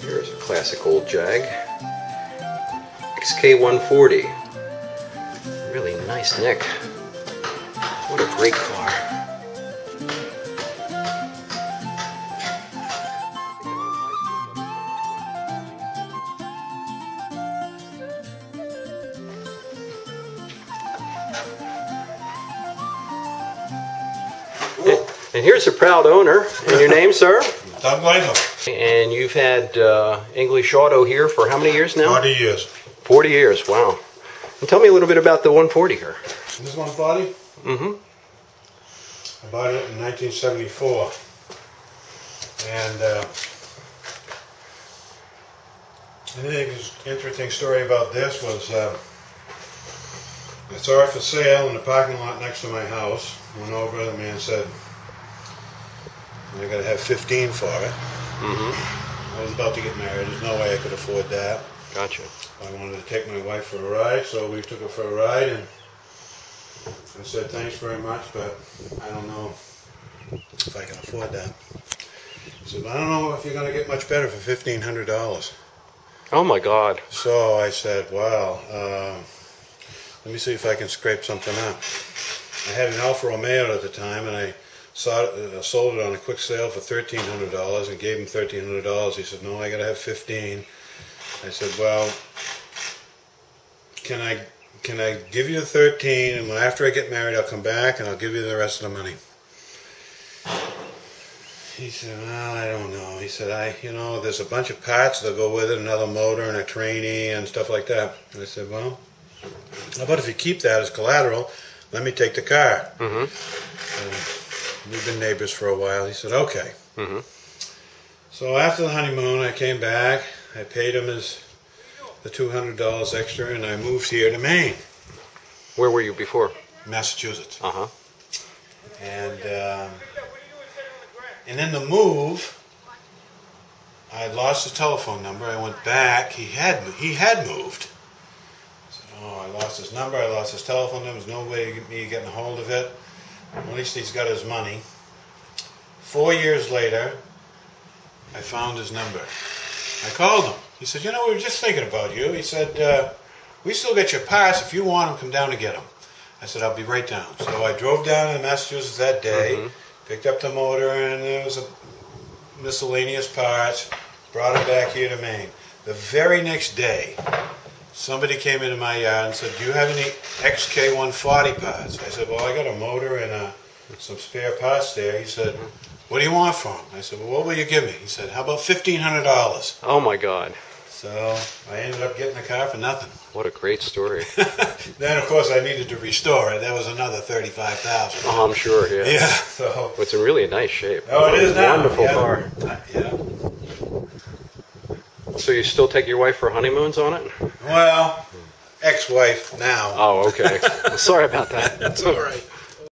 Here's a classic old Jag. XK140. Really nice neck. What a great car. And here's a proud owner. And your name, sir? Doug Latham. And you've had English Auto here for how many years now? 40 years. 40 years, wow. And tell me a little bit about the 140 here. This 140? Mm-hmm. I bought it in 1974. And the interesting story about this was I saw it for sale in the parking lot next to my house. Went over, the man said, I gotta have 15 for it. Mm-hmm. I was about to get married. There's no way I could afford that. Gotcha. I wanted to take my wife for a ride, so we took her for a ride, and I said, thanks very much, but I don't know if I can afford that. He said, I don't know if you're going to get much better for $1,500. Oh my God. So I said, well, let me see if I can scrape something up. I had an Alfa Romeo at the time, and I sold it on a quick sale for $1,300 and gave him $1,300. He said, no, I got to have 15. I said, well, can I give you the 13, and after I get married, I'll come back and I'll give you the rest of the money. He said, well, I don't know. He said, there's a bunch of parts that go with it, another motor and a trainee and stuff like that. And I said, well, how about if you keep that as collateral, let me take the car. Mm-hmm. We've been neighbors for a while. He said, okay. Mm-hmm. So after the honeymoon, I came back. I paid him the $200 extra, and I moved here to Maine. Where were you before? Massachusetts. Uh-huh. And in the move, I lost his telephone number. I went back. He had moved. I said, oh, I lost his number. I lost his telephone number. There's no way of me getting a hold of it. At least he's got his money. 4 years later, I found his number. I called him. He said, we were just thinking about you. He said, we still get your parts. If you want them, come down and get them. I said, I'll be right down. So I drove down to Massachusetts that day, picked up the motor, and there was a miscellaneous parts, brought it back here to Maine. The very next day, somebody came into my yard and said, do you have any XK140 parts? I said, well, I got a motor and some spare parts there. He said, what do you want for them? I said, well, what will you give me? He said, how about $1,500? Oh my God. So I ended up getting the car for nothing. What a great story. Then, of course, I needed to restore it. That was another $35,000. Oh, I'm sure, yeah. Yeah. So. It's in really a nice shape. Oh, it is now. Wonderful car. Yeah. So you still take your wife for honeymoons on it? Well, ex-wife now. Oh, okay. Sorry about that. That's all right.